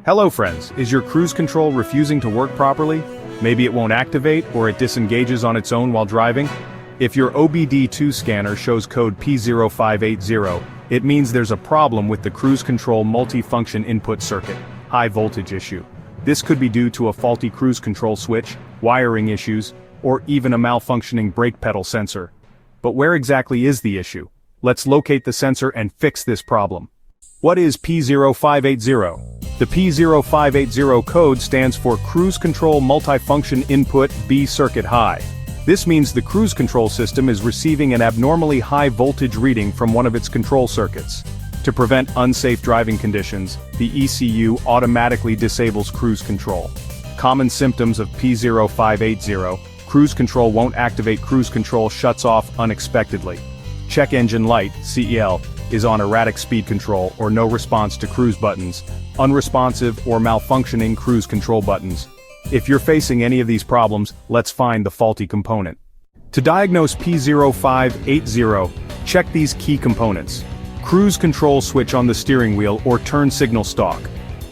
Hello friends, is your cruise control refusing to work properly? Maybe it won't activate or it disengages on its own while driving? If your obd2 scanner shows code P0580, it means there's a problem with the cruise control multifunction input circuit, high voltage issue. This could be due to a faulty cruise control switch, wiring issues, or even a malfunctioning brake pedal sensor. But where exactly is the issue? Let's locate the sensor and fix this problem. What is P0580? The P0580 code stands for Cruise Control Multifunction Input B Circuit High. This means the cruise control system is receiving an abnormally high voltage reading from one of its control circuits. To prevent unsafe driving conditions, the ECU automatically disables cruise control. Common symptoms of P0580: cruise control won't activate, cruise control shuts off unexpectedly. Check engine light, CEL, is on erratic speed control or no response to cruise buttons, unresponsive or malfunctioning cruise control buttons. If you're facing any of these problems, let's find the faulty component. To diagnose P0580, check these key components. Cruise control switch on the steering wheel or turn signal stalk.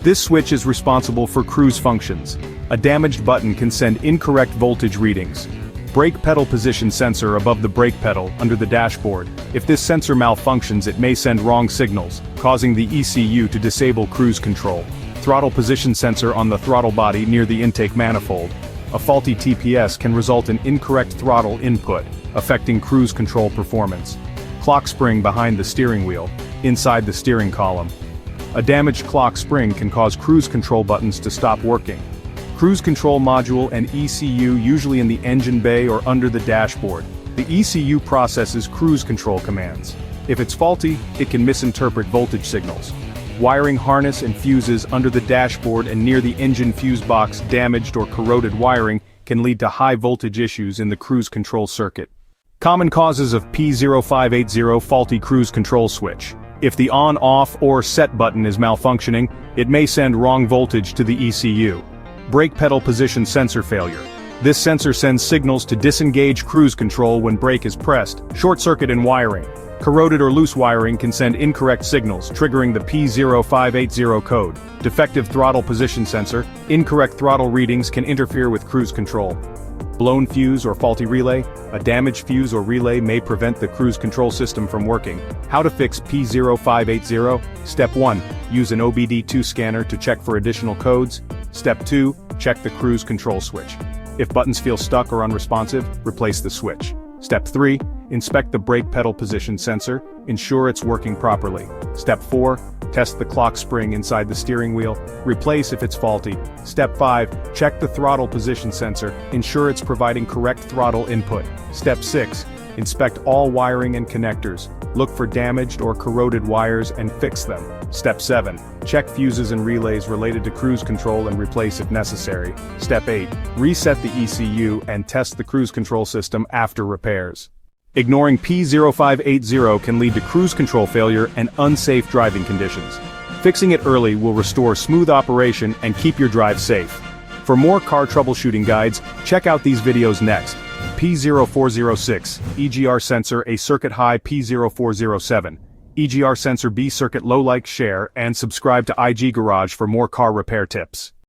This switch is responsible for cruise functions. A damaged button can send incorrect voltage readings. Brake pedal position sensor above the brake pedal under the dashboard. If this sensor malfunctions, it may send wrong signals, causing the ECU to disable cruise control. Throttle position sensor on the throttle body near the intake manifold. A faulty TPS can result in incorrect throttle input, affecting cruise control performance. Clock spring behind the steering wheel, inside the steering column. A damaged clock spring can cause cruise control buttons to stop working. Cruise control module and ECU usually in the engine bay or under the dashboard. The ECU processes cruise control commands. If it's faulty, it can misinterpret voltage signals. Wiring harness and fuses under the dashboard and near the engine fuse box. Damaged or corroded wiring can lead to high voltage issues in the cruise control circuit. Common causes of P0580: faulty cruise control switch. If the on, off, or set button is malfunctioning, it may send wrong voltage to the ECU. Brake pedal position sensor failure. This sensor sends signals to disengage cruise control when brake is pressed. Short circuit in wiring. Corroded or loose wiring can send incorrect signals, triggering the P0580 code. Defective throttle position sensor. Incorrect throttle readings can interfere with cruise control. Blown fuse or faulty relay. A damaged fuse or relay may prevent the cruise control system from working. How to fix P0580? Step 1. Use an obd2 scanner to check for additional codes. Step 2. Check the cruise control switch. If buttons feel stuck or unresponsive, replace the switch. Step 3. Inspect the brake pedal position sensor. Ensure it's working properly. Step 4. Test the clock spring inside the steering wheel. Replace if it's faulty. Step 5. Check the throttle position sensor. Ensure it's providing correct throttle input. Step 6. Inspect all wiring and connectors. Look for damaged or corroded wires and fix them. Step 7. Check fuses and relays related to cruise control and replace if necessary. Step 8. Reset the ECU and test the cruise control system after repairs. Ignoring P0580 can lead to cruise control failure and unsafe driving conditions. Fixing it early will restore smooth operation and keep your drive safe. For more car troubleshooting guides, check out these videos next. P0406, EGR sensor A circuit high. P0407, EGR sensor B circuit low. Like, share, and subscribe to IG Garage for more car repair tips.